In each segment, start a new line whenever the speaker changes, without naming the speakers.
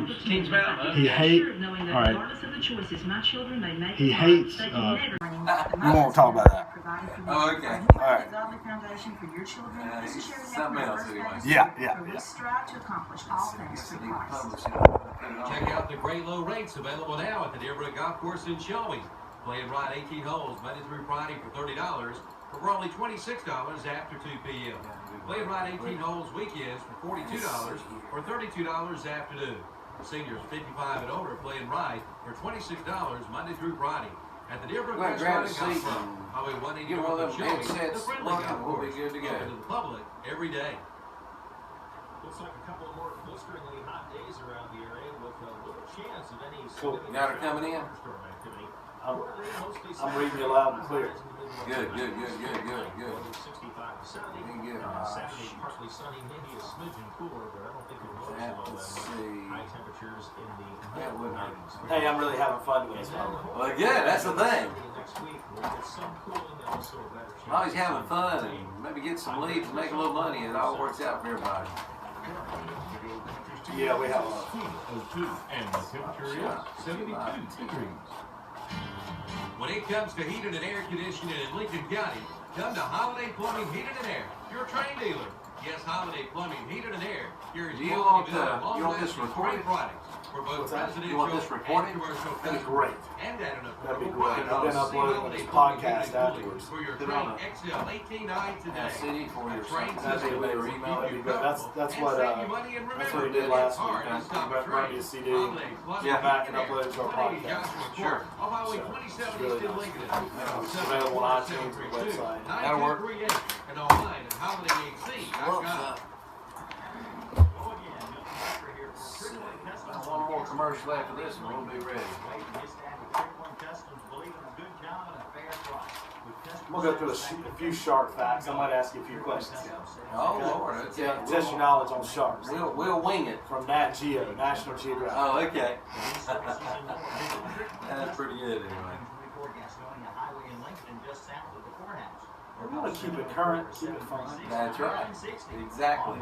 Kings Mountain.
He hates. All right. He hates.
You won't talk about that.
Oh, okay.
All right.
Something else anyway.
Yeah.
We strive to accomplish all things through Christ.
Check out the great low rates available now at the Dearborn Golf Course in Shelby. Play and ride 18 holes Monday through Friday for $30, or for only $26 after 2 p.m. Play and ride 18 holes weekends for $42, or $32 afternoon. Seniors 55 and older play and ride for $26 Monday through Friday. At the Dearborn Golf Course, Highway 180 north of Shelby, the friendly golf course, open to the public every day.
Looks like a couple of more blisteringly hot days around the area with a little chance of any
Cool. Now they're coming in.
activity.
I'm reading you loud and clear.
Good.
65 to 70. Saturday, partly sunny, maybe a smidgen cooler, but I don't think it'll notice all that much. High temperatures in the mid-90s.
Hey, I'm really having fun with this one.
Well, good. That's the thing.
Next week, we'll get some cooling and also a better chance.
Always having fun and maybe get some leads and make a little money. It all works out for everybody.
Yeah, we have a
And the temperature is 72 degrees. When it comes to heating and air conditioning in Lincoln County, come to Holiday Plumbing Heating and Air, your Train dealer. Yes, Holiday Plumbing Heating and Air. Here is
Do you want this recorded?
products for both residential
You want this recorded?
and commercial
That'd be
customers.
great.
And at an
That'd be
affordable
great.
price.
I've been uploading this podcast afterwards.
For your
Put
Train
on a-
XL 18i today.
CD for your
Train
son.
That'd be
system
amazing.
keep
That'd
you
be good. That's
comfortable
what
and save you money. And
that's what
remember,
he did last
it's hard
week.
to stop a
He brought me
train.
a CD.
Holiday Plumbing
Yeah.
Back and upload it to our
180
podcast.
Joshua Court,
Sure.
on Highway
So,
27
it's really
East in
nice.
Lincoln.
It's available on iTunes and website.
That'll work.
9238 and online at holidayac.com.
One more commercial after this and we'll be ready.
We'll go through a few shark facts. I might ask you a few questions.
Oh,
Okay.
Lord. Okay.
Test your knowledge on sharks.
We'll wing it.
From Nat Geo, National Geographic.
Oh, okay. That's pretty good anyway.
We want to keep it current, keep it fun.
That's right. Exactly. Exactly.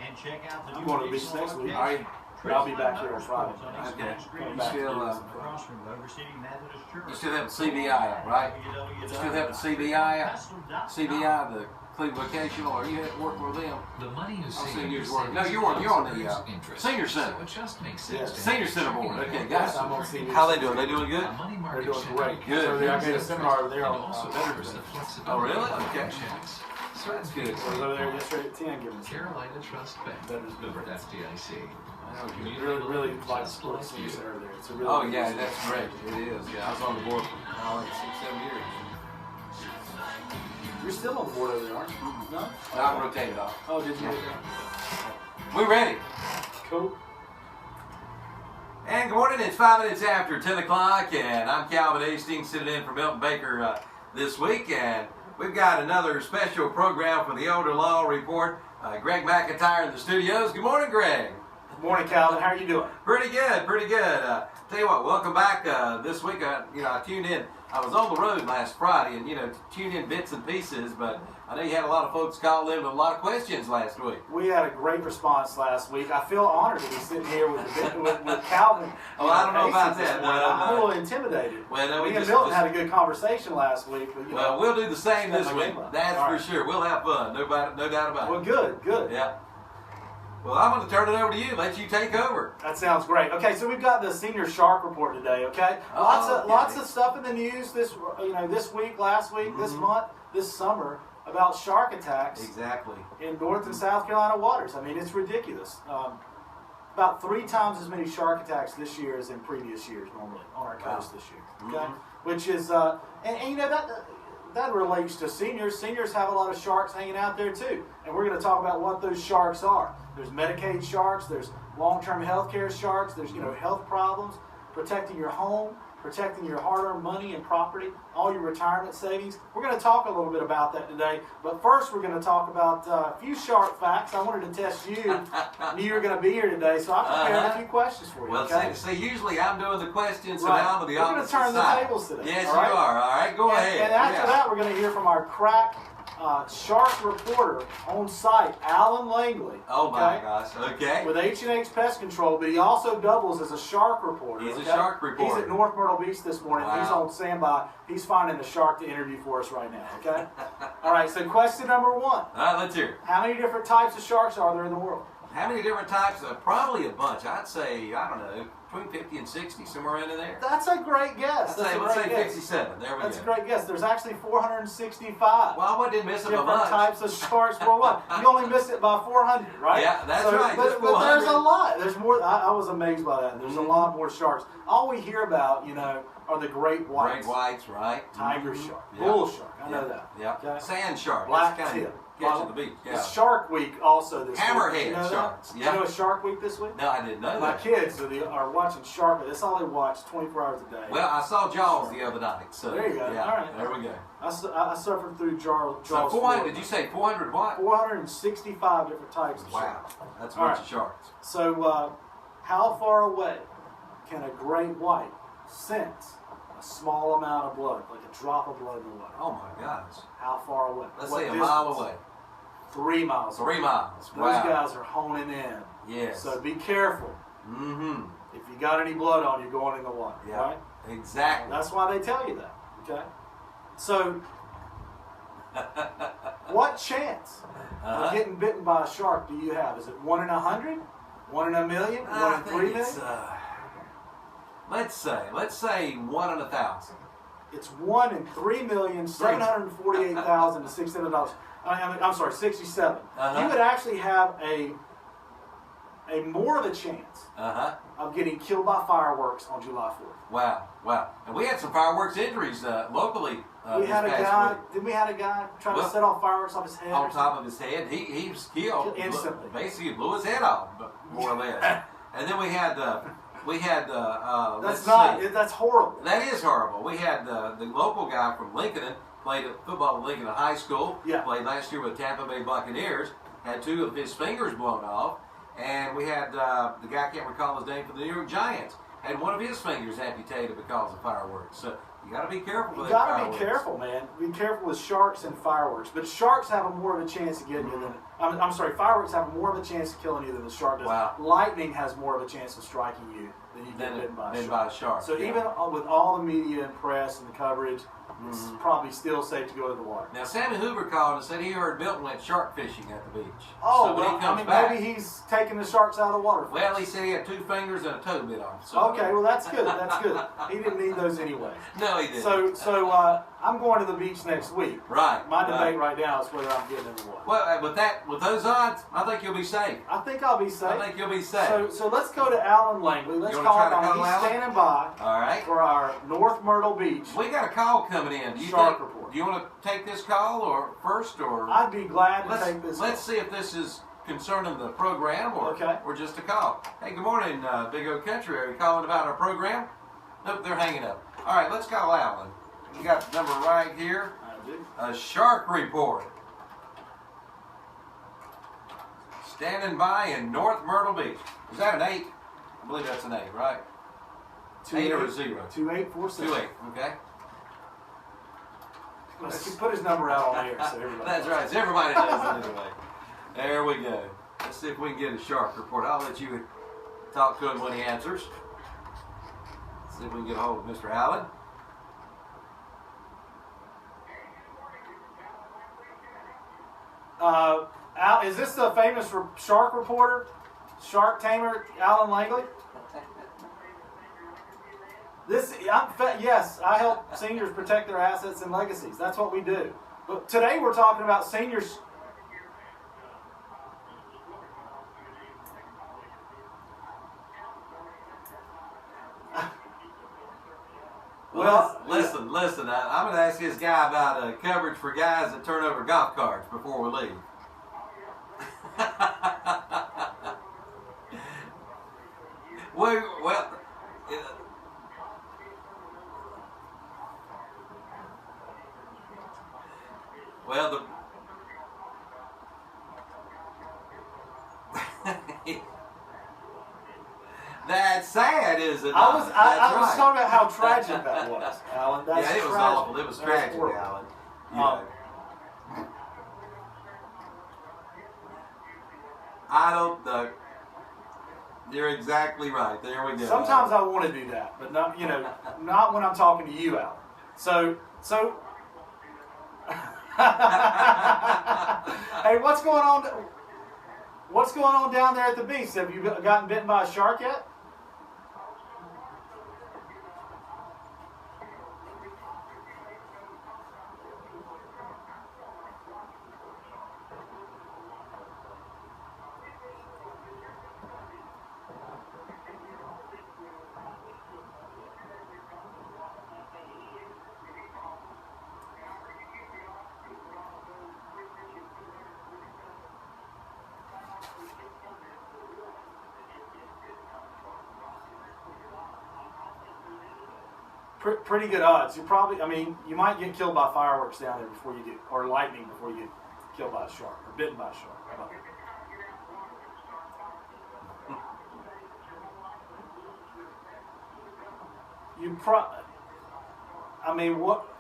And check out the
You want to be next week?
All right.
But I'll be back here on Friday.
Okay.
Coming
You
back to
still,
do this.
across from Dover City Methodist Church.
you still have the CBI up, right? You still have the CBI up? CBI, the Cleveland Vocational, or you have to work with them?
The money you
I'll
save
see you
is
work. No,
saved
you're on the
interest.
senior center.
So it just makes sense.
Yeah.
to
Senior
have
center
checking
board. Okay,
account.
guys.
I'm on senior
How they
center.
doing? They doing good?
A money
They're
market
doing
checking
great.
Good.
So I made a
interest
seminar there
and
on
also
Veterans
offers the
Day.
flexibility
Oh, really?
of
Okay.
checks.
So that's good.
I was over there yesterday at 10 giving some.
Carolina Trust Bank.
Veterans
Member
Day.
FDIC.
Really, really like sports senior center there. It's a really
Oh,
good
yeah,
center.
that's great. It is. Yeah, I was on the board for like 6-7 years.
You're still on board over there, aren't you? No?
I rotated off.
Oh, did you?
We're ready.
Cool.
And good morning. It's 5 minutes after 10 o'clock, and I'm Calvin Hastings sitting in for Milton Baker this week. And we've got another special program for the Elder Law Report. Greg McIntyre in the studios. Good morning, Greg.
Good morning, Calvin. How are you doing?
Pretty good, pretty good. Tell you what, welcome back this week. I tuned in. I was on the road last Friday and, tuned in bits and pieces, but I know you had a lot of folks call in with a lot of questions last week.
We had a great response last week. I feel honored to be sitting here with Calvin.
Oh, I don't know about that.
I'm a little intimidated.
Well, no,
Me and Milton had a good conversation last week. But,
well, we'll do the same this week. That's
All
for
right.
sure. We'll have fun. No doubt about
Well,
it.
good.
Yeah. Well, I'm going to turn it over to you. Let you take over.
That sounds great. Okay, so we've got the senior shark report today. Okay, lots of stuff in the news this week, last week, this month, this summer about shark attacks.
Exactly.
In North and South Carolina waters. I mean, it's ridiculous. About 3 times as many shark attacks this year as in previous years normally on our coast this year. Okay, which is that relates to seniors. Seniors have a lot of sharks hanging out there too, and we're going to talk about what those sharks are. There's Medicaid sharks. There's long-term health care sharks. There's health problems, protecting your home, protecting your hard-earned money and property, all your retirement savings. We're going to talk a little bit about that today. But first, we're going to talk about a few shark facts. I wanted to test you. I knew you were going to be here today, so I prepared a few questions for you.
Well,
okay?
see, usually I'm doing the questions, so
Right.
now I'm on the
We're going to
opposite
turn
side.
the tables today.
Yes,
all right?
you are. All right, go ahead.
And after that, we're going to hear from our crack shark reporter on site, Alan Langley.
Oh my gosh. Okay.
With H&H Pest Control, but he also doubles as a shark reporter.
He's a shark reporter.
He's at North Myrtle Beach this morning.
Wow.
He's on standby. He's finding the shark to interview for us right now. Okay. All right. So question number 1.
All right, let's hear it.
How many different types of sharks are there in the world?
How many different types? Probably a bunch. I'd say, I don't know, between 50 and 60, somewhere in there.
That's a great guess.
Let's say 57. There we
That's
go.
a great guess. There's actually 465
Well, I didn't miss it by
different
much.
types of sharks worldwide. You only missed it by 400, right?
Yeah, that's right.
But,
Just
but there's
400.
a lot. There's more. I was amazed by that. There's a
Mhm.
lot more sharks. All we hear about, are the great whites,
Great whites, right?
tiger
Mhm.
shark,
Yeah.
bull shark. I know
Yeah.
that.
Yeah.
Okay.
Sand shark.
Black
That's kind
tip.
of catch at the beach. Yeah.
It's Shark Week also this
Hammerhead
week. You know that?
sharks,
You
yeah.
know it's Shark Week this week?
No, I didn't know
My
that.
kids are watching Shark Week. That's all they watch 24 hours a day.
Well, I saw Jaws the other night. So
There you go.
Yeah,
All right.
there we go.
I suffered through Jaws.
So 400, did you say 400 what?
465 different types of
Wow,
sharks.
that's a
All
bunch
right.
of sharks.
So, how far away can a great white sense a small amount of blood, like a drop of blood in the water?
Oh my gosh.
How far away?
Let's
What
say a
distance?
mile away.
3 miles.
3 miles.
Those
Wow.
guys are honing in.
Yes.
So be careful.
Mm-hmm.
If you got any blood on you, going in the water.
Yeah.
Right?
Exactly.
That's why they tell you that. Okay. So, what chance of getting bitten by a shark do you have? Is it 1 in 100? 1 in a million? 1 in 3 million?
Let's say 1 in 1,000.
It's 1 in 3,748,600 I'm sorry, 67.
Uh-huh.
You would actually have a more of a chance of getting killed by fireworks on July 4th.
Wow. And we had some fireworks injuries locally.
We
this
had a
past
guy.
week.
Trying to set off fireworks off his head?
On
or
top of his head. He was killed
Instantly.
Basically blew his head off, more or less. And then we had
That's horrible.
That is horrible. We had the local guy from Lincoln, played football at Lincoln High School.
Yeah.
Played last year with Tampa Bay Buccaneers. Had 2 of his fingers blown off. And we had the guy, I can't recall his name, for the New York Giants. Had 1 of his fingers amputated because of fireworks. So you got to be careful with
You gotta
fireworks.
be careful, man. Be careful with sharks and fireworks. But sharks have more of a chance of getting you than I'm sorry. Fireworks have more of a chance of killing you than the shark does.
Wow.
Lightning has more of a chance of striking you than you get bitten by a shark. So
yeah.
even with all the media and press and the coverage, it's probably still safe to go to the water.
Now, Sammy Hoover called and said he heard Milton went shark fishing at the beach.
Oh,
so when
well,
he comes back,
maybe he's taking the sharks out of the water.
well, he said he had 2 fingers and a toe bit on. So
Okay, well that's good. That's good. He didn't need those anyway.
No, he didn't.
So I'm going to the beach next week.
Right.
My debate right now is whether I'm getting in the water.
Well, with those odds, I think you'll be safe.
I think I'll be safe.
I think you'll be safe.
So let's go to Alan Langley. Let's
You
call
wanna
him
try to
on.
call
He's
Alan?
standing by
All right.
for our North Myrtle Beach.
We got a call coming in. Do you
Shark
think,
report.
Do you want to take this call or first or?
I'd be glad to take this.
Let's see if this is concerning the program or just a call. Hey, good morning, Big O Country. Are you calling about our program? Nope, they're hanging up. All right, let's call Alan. You got the number right here.
I do.
A shark report. Standing by in North Myrtle Beach. Is that an 8? I believe that's an 8, right? 8 or a 0?
2847.
2-8, okay.
Let's put his number out on air so everybody.
That's right. So everybody does it anyway. There we go. Let's see if we can get a shark report. I'll let you talk to him when he answers. See if we can get a hold of Mr. Allen.
Is this the famous shark reporter, shark tamer, Alan Langley? Yes, I help seniors protect their assets and legacies. That's what we do. But today we're talking about seniors.
Well, listen. I'm going to ask this guy about coverage for guys that turn over golf carts before we leave. That's sad, is it?
I was
Right.
talking about how tragic that was, Alan. That's
Yeah, it was
tragic.
awful. It was
That
tragic,
horrible.
Alan. You know. I don't. You're exactly right. There we go.
Sometimes I want to do that, but not not when I'm talking to you, Alan. So. Hey, what's going on? What's going on down there at the beach? Have you gotten bitten by a shark yet? Pretty good odds. You probably, you might get killed by fireworks down there before you get, or lightning before you get killed by a shark, or bitten by a shark. How about that? What?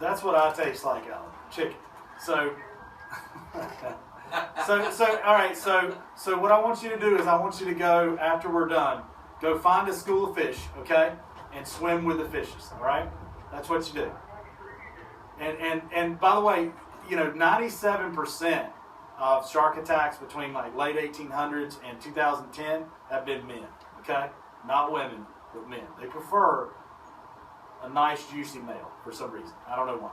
That's what I taste like, Alan. Chicken. So, all right. So what I want you to do is I want you to go, after we're done, go find a school of fish, okay, and swim with the fishes. All right. That's what you do. And by the way, 97% of shark attacks between like late 1800s and 2010 have been men. Okay, not women, but men. They prefer a nice juicy male for some reason. I don't know why.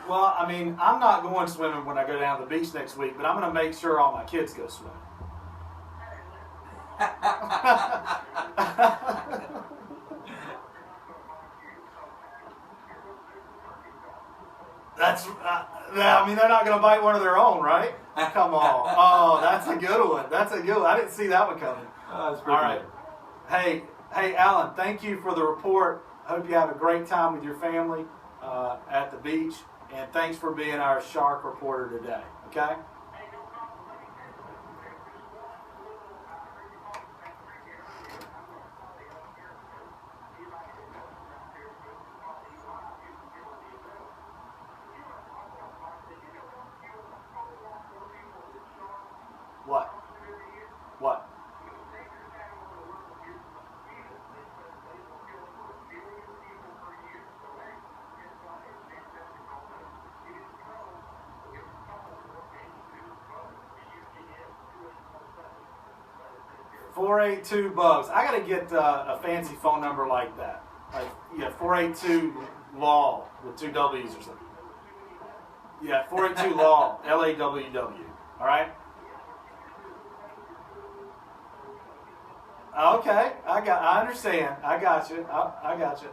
Well, I'm not going swimming when I go down to the beach next week, but I'm going to make sure all my kids go swimming. That's, they're not going to bite one of their own, right? Come on. Oh, that's a good one. That's a good one. I didn't see that one coming.
That's pretty
all right. Good. Hey, Alan, thank you for the report. I hope you have a great time with your family at the beach. And thanks for being our shark reporter today, okay? What? 482 bugs. I gotta get a fancy phone number like that. 482 law with 2 W's or something. Yeah, 482 law, LAWW. All right. Okay, I understand. I got you. I got you.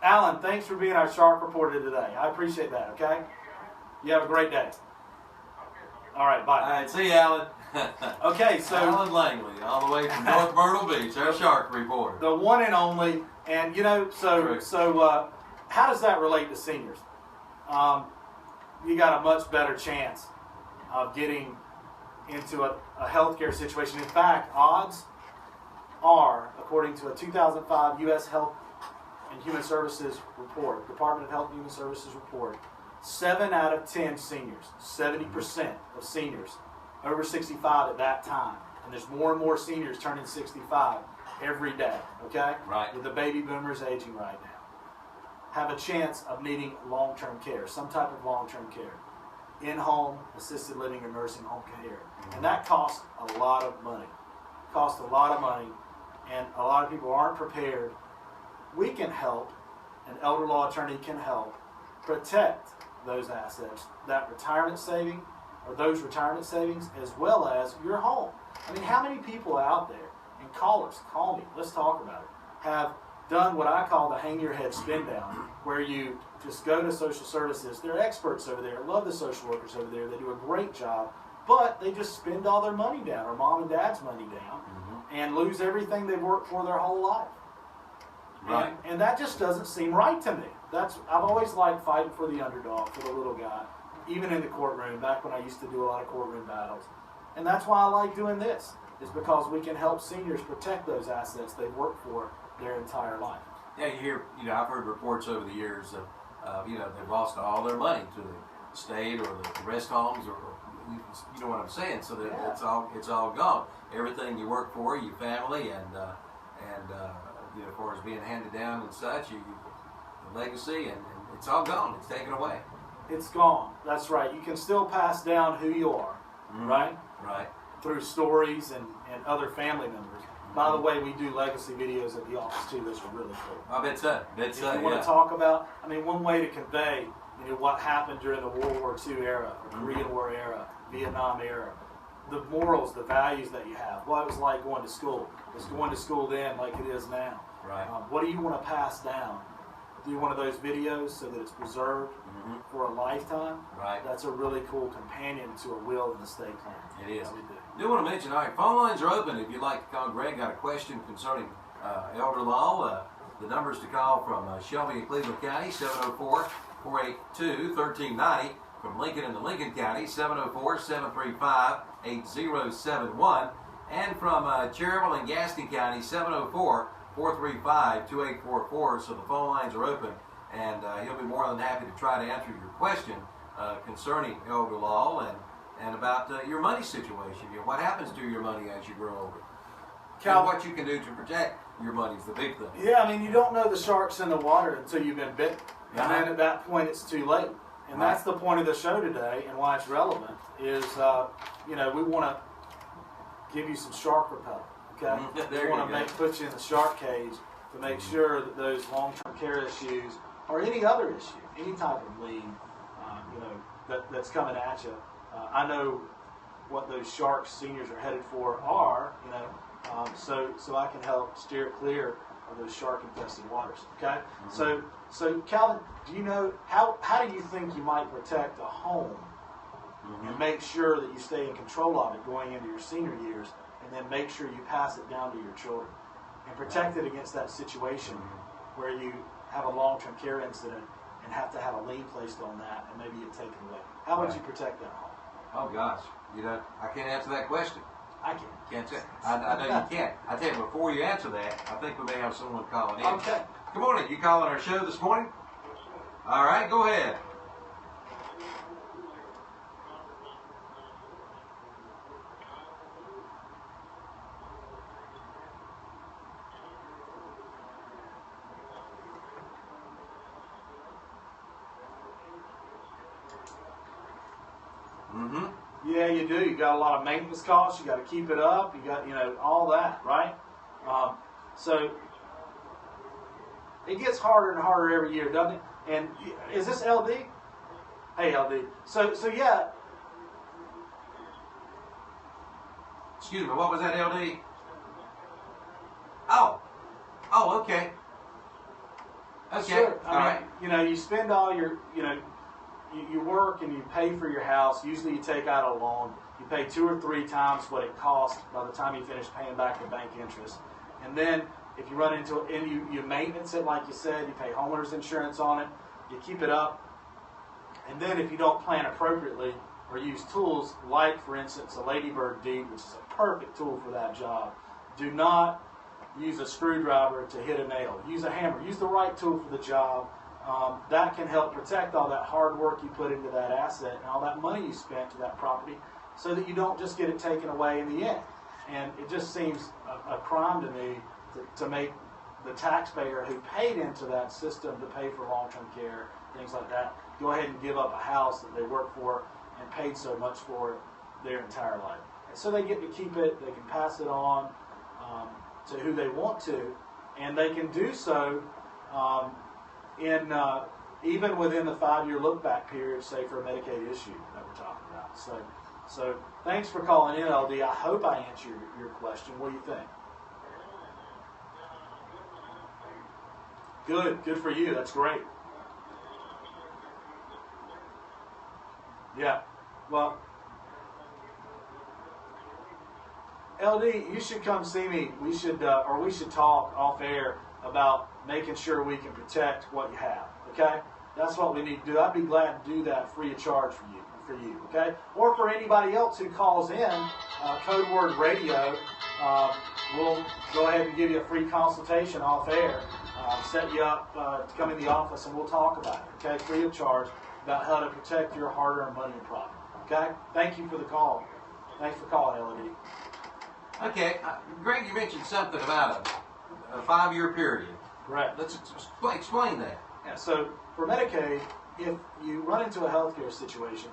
Alan, thanks for being our shark reporter today. I appreciate that. Okay. You have a great day. All right. Bye.
All right. See you, Alan.
Okay, so
Alan Langley, all the way from North Myrtle Beach, our shark reporter.
The one and only, and so how does that relate to seniors? You got a much better chance of getting into a healthcare situation. In fact, odds are, according to a 2005 U.S. Health and Human Services report, Department of Health and Human Services report, 7 out of 10 seniors, 70% of seniors over 65 at that time, and there's more and more seniors turning 65 every day, okay?
Right.
With the baby boomers aging right now, have a chance of needing long-term care, some type of long-term care, in-home, assisted living, or nursing home care. And that costs a lot of money. Costs a lot of money, and a lot of people aren't prepared. We can help, an elder law attorney can help protect those assets, that retirement saving, or those retirement savings, as well as your home. I mean, how many people out there, and callers, call me, let's talk about it, have done what I call the hang your head spin down, where you just go to social services. They're experts over there. I love the social workers over there. They do a great job, but they just spend all their money down, or mom and dad's money down, and lose everything they've worked for their whole life.
Right.
And that just doesn't seem right to me. I've always liked fighting for the underdog, for the little guy, even in the courtroom, back when I used to do a lot of courtroom battles. And that's why I like doing this, is because we can help seniors protect those assets they've worked for their entire life.
Yeah, you hear, I've heard reports over the years of, they've lost all their money to the state or the rest homes, or you know what I'm saying. So that it's all gone. Everything you work for, your family, and as far as being handed down and such, the legacy, and it's all gone. It's taken away.
It's gone. That's right. You can still pass down who you are, right?
Right.
Through stories and other family members. By the way, we do legacy videos at the office too. Those are really cool.
I bet so.
If you want to talk about, one way to convey, what happened during the World War II era, or Korean War era, Vietnam era, the morals, the values that you have, what it was like going to school. Was going to school then like it is now?
Right.
What do you want to pass down? Do one of those videos so that it's preserved for a lifetime.
Right.
That's a really cool companion to a will and estate plan.
It is.
We do.
Do want to mention, all right, phone lines are open. If you'd like to call Greg, got a question concerning elder law, the numbers to call from Shelby and Cleveland County, 704-482-1390. From Lincoln and the Lincoln County, 704-735-8071. And from Cherryville and Gaston County, 704-435-2844. So the phone lines are open, and he'll be more than happy to try to answer your question concerning elder law and about your money situation. What happens to your money as you grow older? And what you can do to protect your money is the big thing.
Yeah, you don't know the sharks in the water until you've been bitten. And then at that point, it's too late. And that's the point of the show today, and why it's relevant, is, we want to give you some shark repellent, okay? We want to put you in the shark cage to make sure that those long-term care issues, or any other issue, any type of lien, that's coming at you. I know what those sharks seniors are headed for are, so I can help steer clear of those shark-infested waters, okay? So Calvin, do you know, how do you think you might protect a home and make sure that you stay in control of it going into your senior years, and then make sure you pass it down to your children and protect it against that situation where you have a long-term care incident and have to have a lien placed on that, and maybe it's taken away? How would you protect that home?
Oh gosh, I can't answer that question.
I can.
Can't say. I know you can't. I tell you, before you answer that, I think we may have someone calling in.
Okay.
Good morning. You calling our show this morning? All right, go ahead.
Yeah, you do. You got a lot of maintenance costs. You got to keep it up. You got, all that, right? So it gets harder and harder every year, doesn't it? And is this LD? Hey, LD. So yeah.
Excuse me. What was that, LD? Oh, okay. Okay.
Sure.
All right.
You spend all your, you work and you pay for your house. Usually you take out a loan. You pay 2 or 3 times what it costs by the time you finish paying back the bank interest. And then if you run into it, and you maintenance it, like you said, you pay homeowners insurance on it, you keep it up. And then if you don't plan appropriately or use tools like, for instance, a ladybird deed, which is a perfect tool for that job, do not use a screwdriver to hit a nail. Use a hammer. Use the right tool for the job. that can help protect all that hard work you put into that asset and all that money you spent to that property, so that you don't just get it taken away in the end. And it just seems a crime to me to make the taxpayer who paid into that system to pay for long-term care, things like that, go ahead and give up a house that they worked for and paid so much for their entire life. And so they get to keep it, they can pass it on to who they want to, and they can do so even within the 5-year look-back period, say for a Medicaid issue that we're talking about. So thanks for calling in, LD. I hope I answered your question. What do you think? Good for you. That's great. Yeah. Well, LD, you should come see me. We should talk off air about making sure we can protect what you have. Okay? That's what we need to do. I'd be glad to do that free of charge for you. Okay? Or for anybody else who calls in, code word radio. We'll go ahead and give you a free consultation off air. Set you up to come in the office, and we'll talk about it. Okay? Free of charge, about how to protect your hard-earned money and profit. Okay? Thank you for the call. Thanks for calling, LD.
Okay, Greg, you mentioned something about a 5-year period.
Correct.
Let's explain that.
Yeah, so for Medicaid, if you run into a healthcare situation,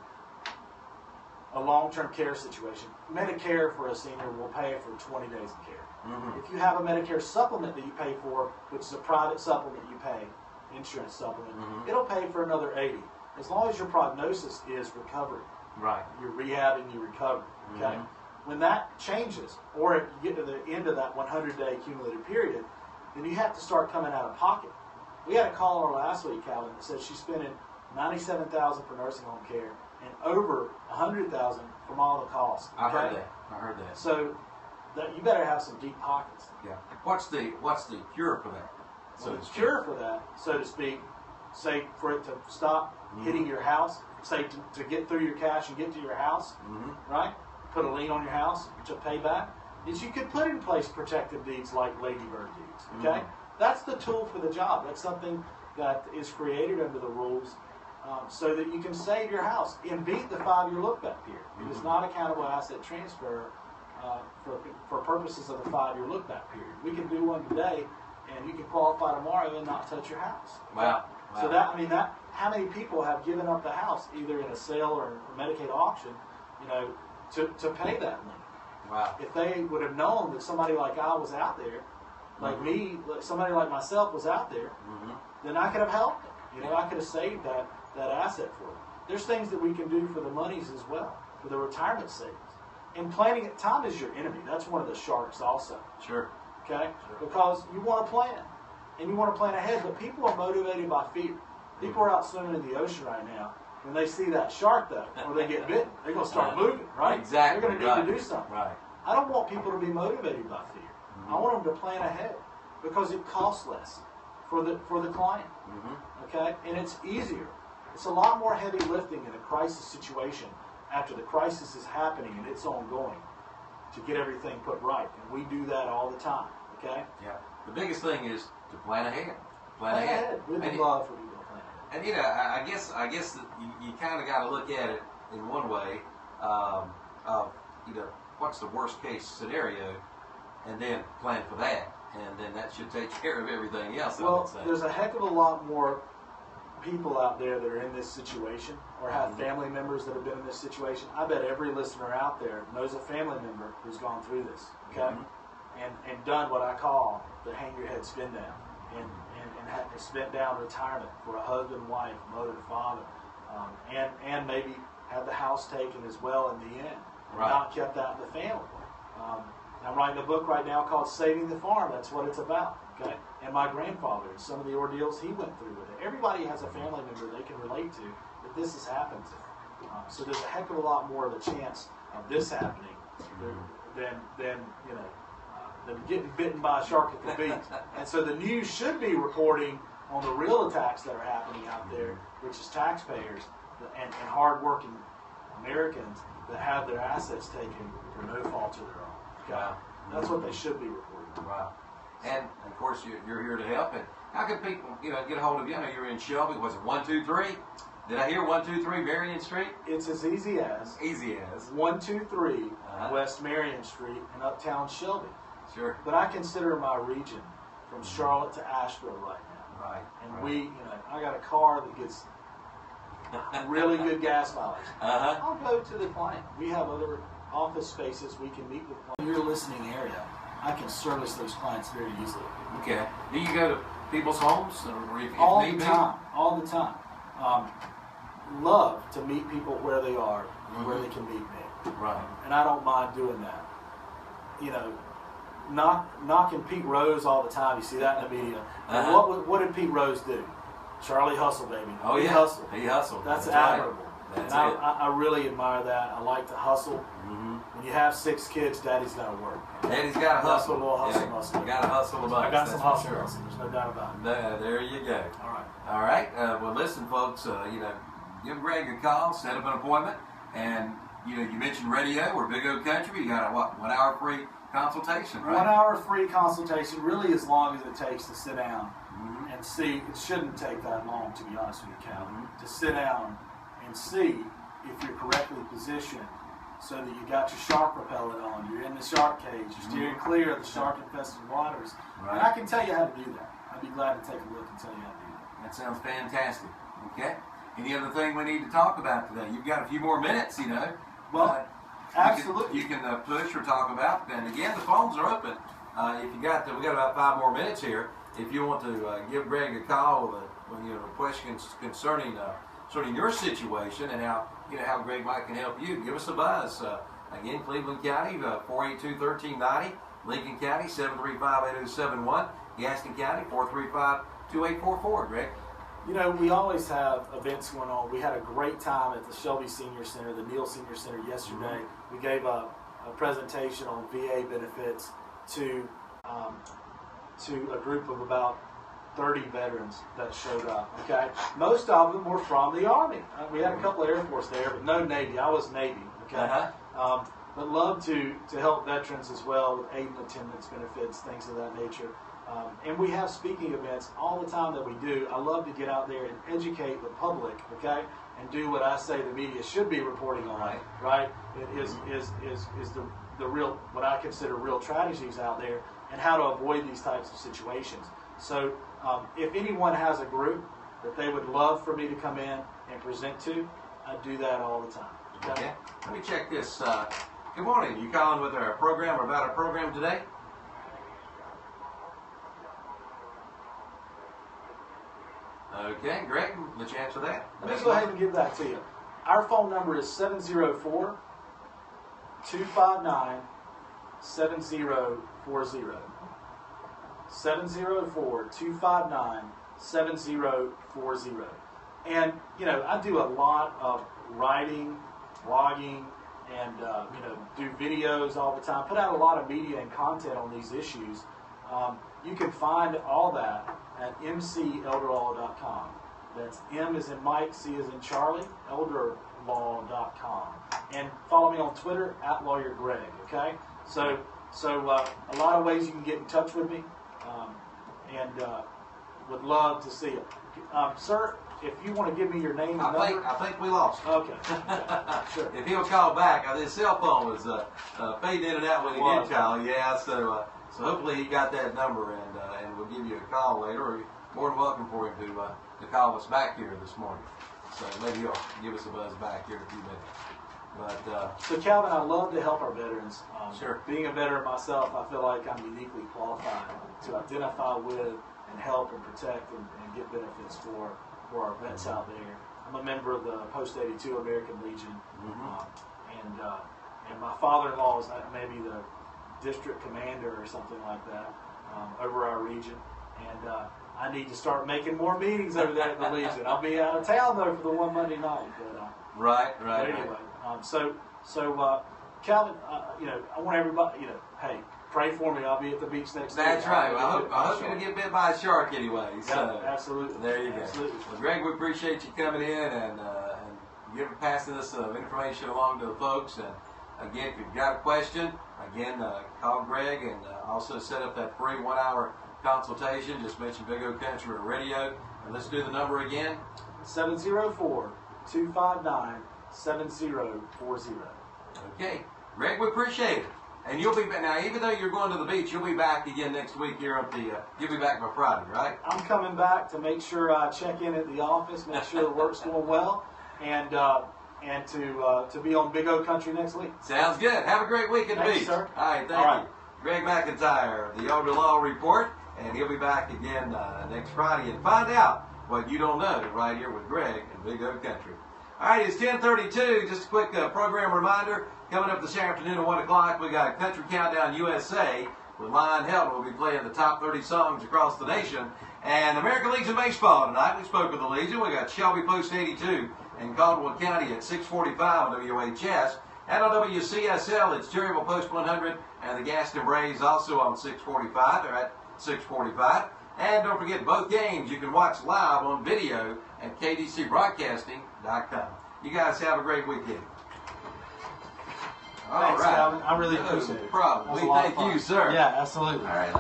a long-term care situation, Medicare for a senior will pay for 20 days of care. Mm-hmm. If you have a Medicare supplement that you pay for, which is a private supplement you pay, insurance supplement, it'll pay for another 80, as long as your prognosis is recovery.
Right.
You're rehabbing, you recover. Okay? When that changes, or if you get to the end of that 100-day cumulative period, then you have to start coming out of pocket. We had a caller last week, Calvin, that said she's spending $97,000 for nursing home care and over $100,000 from all the costs. Okay?
I heard that.
So that you better have some deep pockets.
Yeah. What's the cure for that?
So the cure for that, so to speak, say for it to stop hitting your house, say to get through your cash and get to your house, right? Put a lien on your house to pay back, is you could put in place protective deeds like Ladybird deeds. Okay, that's the tool for the job. That's something that is created under the rules so that you can save your house and beat the 5-year look-back period. It is not a countable asset transfer for purposes of the 5-year look-back period. We can do one today, and you can qualify tomorrow and not touch your house.
Wow.
So how many people have given up the house either in a sale or a Medicaid auction, to pay that money?
Wow.
If they would have known that somebody like I was out there, like me, somebody like myself was out there, then I could have helped them. I could have saved that asset for them. There's things that we can do for the monies as well, for the retirement savings. And planning it, time is your enemy. That's one of the sharks also.
Sure.
Okay? Sure. Because you want to plan, and you want to plan ahead, but people are motivated by fear. People are out swimming in the ocean right now. When they see that shark, though, or they get bitten, they're going to start moving, right?
Exactly.
They're going to need to do something.
Right.
I don't want people to be motivated by fear. I want them to plan ahead because it costs less for the client. Okay? And it's easier. It's a lot more heavy lifting in a crisis situation after the crisis is happening and it's ongoing to get everything put right. And we do that all the time. Okay?
Yeah. The biggest thing is to plan ahead.
Plan ahead. We'd love for people to plan ahead.
And I guess that you kind of got to look at it in one way what's the worst case scenario, and then plan for that, and then that should take care of everything else.
Well, there's a heck of a lot more people out there that are in this situation or have family members that have been in this situation. I bet every listener out there knows a family member who's gone through this, okay, and done what I call the hang your head spin down, and spent down retirement for a husband, wife, mother, father, and maybe had the house taken as well in the end, and not kept that in the family. I'm writing a book right now called Saving the Farm. That's what it's about. Okay, and my grandfather and some of the ordeals he went through with it. Everybody has a family member they can relate to that this has happened to. So there's a heck of a lot more of a chance of this happening than getting bitten by a shark at the beach. And so the news should be reporting on the real attacks that are happening out there, which is taxpayers and hardworking Americans that have their assets taken for no fault of their own. Okay? That's what they should be reporting.
Wow. And of course, you're here to help. how can people, get a hold of you? I know you're in Shelby. Was it 123? Did I hear 123 Marion Street?
It's as easy as 123 West Marion Street in Uptown Shelby.
Sure.
But I consider my region from Charlotte to Asheville right now.
Right.
And we, I got a car that gets really good gas mileage. I'll go to the client. We have other office spaces we can meet with clients. In your listening area, I can service those clients very easily.
Okay. Do you go to people's homes? Or if
All
need
the
be?
time. All the time. Love to meet people where they are and where they can meet me.
Right.
And I don't mind doing that. Knocking Pete Rose all the time. You see that in the media. And what did Pete Rose do? Charlie hustle, baby.
Oh,
he
yeah.
hustled.
He hustled.
That's
right.
admirable.
That's
and
it.
I really admire that. I like to hustle. When you have 6 kids, daddy's got to work.
Daddy's got to hustle.
That's a little hustle muscle.
You got to hustle the most.
I got some
that's
hustle
for sure.
muscle. There's no doubt about it.
There you go.
All right.
All right. Well, listen, folks. Give Greg a call, set up an appointment, and you mentioned radio. We're Big O Country. You got a 1 hour free consultation, right?
1 hour free consultation, really as long as it takes to sit down and see. It shouldn't take that long, to be honest with you, Calvin, to sit down and see if you're correctly positioned so that you got your shark repellent on, you're in the shark cage, you're steering clear of the shark-infested waters.
Right.
And I can tell you how to do that. I'd be glad to take a look and tell you how to do that.
That sounds fantastic. Okay. Any other thing we need to talk about today? You've got a few more minutes,
Well, absolutely.
You can push or talk about. And again, the phones are open. If you got, we got about 5 more minutes here. If you want to give Greg a call with a question concerning your situation and how Greg might can help you, give us a buzz. Again, Cleveland County 482-1390, Lincoln County 735-8071, Gaston County 435-2844. Greg.
We always have events going on. We had a great time at the Shelby Senior Center, the Neal Senior Center yesterday. We gave a presentation on VA benefits to a group of about 30 veterans that showed up. Okay, most of them were from the Army. We had a couple of Air Force there, but no Navy. I was Navy. Okay, but love to help veterans as well with aid and attendance benefits, things of that nature. And we have speaking events all the time that we do. I love to get out there and educate the public, okay, and do what I say the media should be reporting on, right? It is the real, what I consider real tragedies out there and how to avoid these types of situations. So if anyone has a group that they would love for me to come in and present to, I do that all the time.
Okay. Let me check this. Good morning. You calling with our program or about our program today? Okay, Greg, let you answer that.
Let me go ahead and give that to you. Our phone number is 704-259-7040. 704-259-7040. And, I do a lot of writing, blogging, and, do videos all the time. Put out a lot of media and content on these issues. You can find all that at mcelderlaw.com. That's M as in Mike, C as in Charlie, elderlaw.com. And follow me on Twitter at LawyerGreg, okay? So a lot of ways you can get in touch with me, and would love to see you. Sir, if you want to give me your name and number.
I think we lost him.
Okay. Sure.
If he'll call back, his cell phone was fading in and out when he did call. Yeah, so hopefully he got that number and we'll give you a call later. Or you're more than welcome for him to call us back here this morning. So maybe he'll give us a buzz back here in a few minutes. But
so Calvin, I love to help our veterans.
Sure.
Being a veteran myself, I feel like I'm uniquely qualified to identify with and help and protect and get benefits for our vets out there. I'm a member of the Post-82 American Legion, and my father-in-law is maybe the district commander or something like that over our region. And I need to start making more meetings over there at the Legion. I'll be out of town though for the one Monday night. But,
right.
Anyway, so Calvin, I want everybody, hey, pray for me. I'll be at the beach next week.
That's right. Well, I hope you don't get bit by a shark anyway. So
yeah, absolutely.
There you go.
Absolutely.
Well, Greg, we appreciate you coming in and passing this information along to the folks. And again, if you've got a question, again, call Greg and also set up that free 1 hour consultation, just mention Big O Country Radio. And let's do the number again.
704-259-7040.
Okay. Greg, we appreciate it. And you'll be back. Now, even though you're going to the beach, you'll be back again next week here at the, you'll be back by Friday, right?
I'm coming back to make sure I check in at the office, make sure the work's going well, and to be on Big O Country next week.
Sounds good. Have a great week at the beach.
Sir.
All right, thank you. Greg McIntyre, the Elder Law Report, and he'll be back again next Friday and find out what you don't know right here with Greg and Big O Country. All right, it's 10:32. Just a quick program reminder. Coming up this afternoon at 1 o'clock, we got Country Countdown USA with Lion Helton. We'll be playing the top 30 songs across the nation. And American Legion Baseball tonight. We spoke with the Legion. We got Shelby Post 82 in Caldwell County at 6:45 on WOHS. And on WCSL, it's Cherryville Post 100 and the Gaston Braves also on 6:45. They're at 6:45. And don't forget, both games you can watch live on video at kdcbroadcasting.com. You guys have a great weekend. All
Thanks,
right.
Calvin. I really appreciate it.
No problem. We thank you, sir.
Yeah, absolutely.
All right.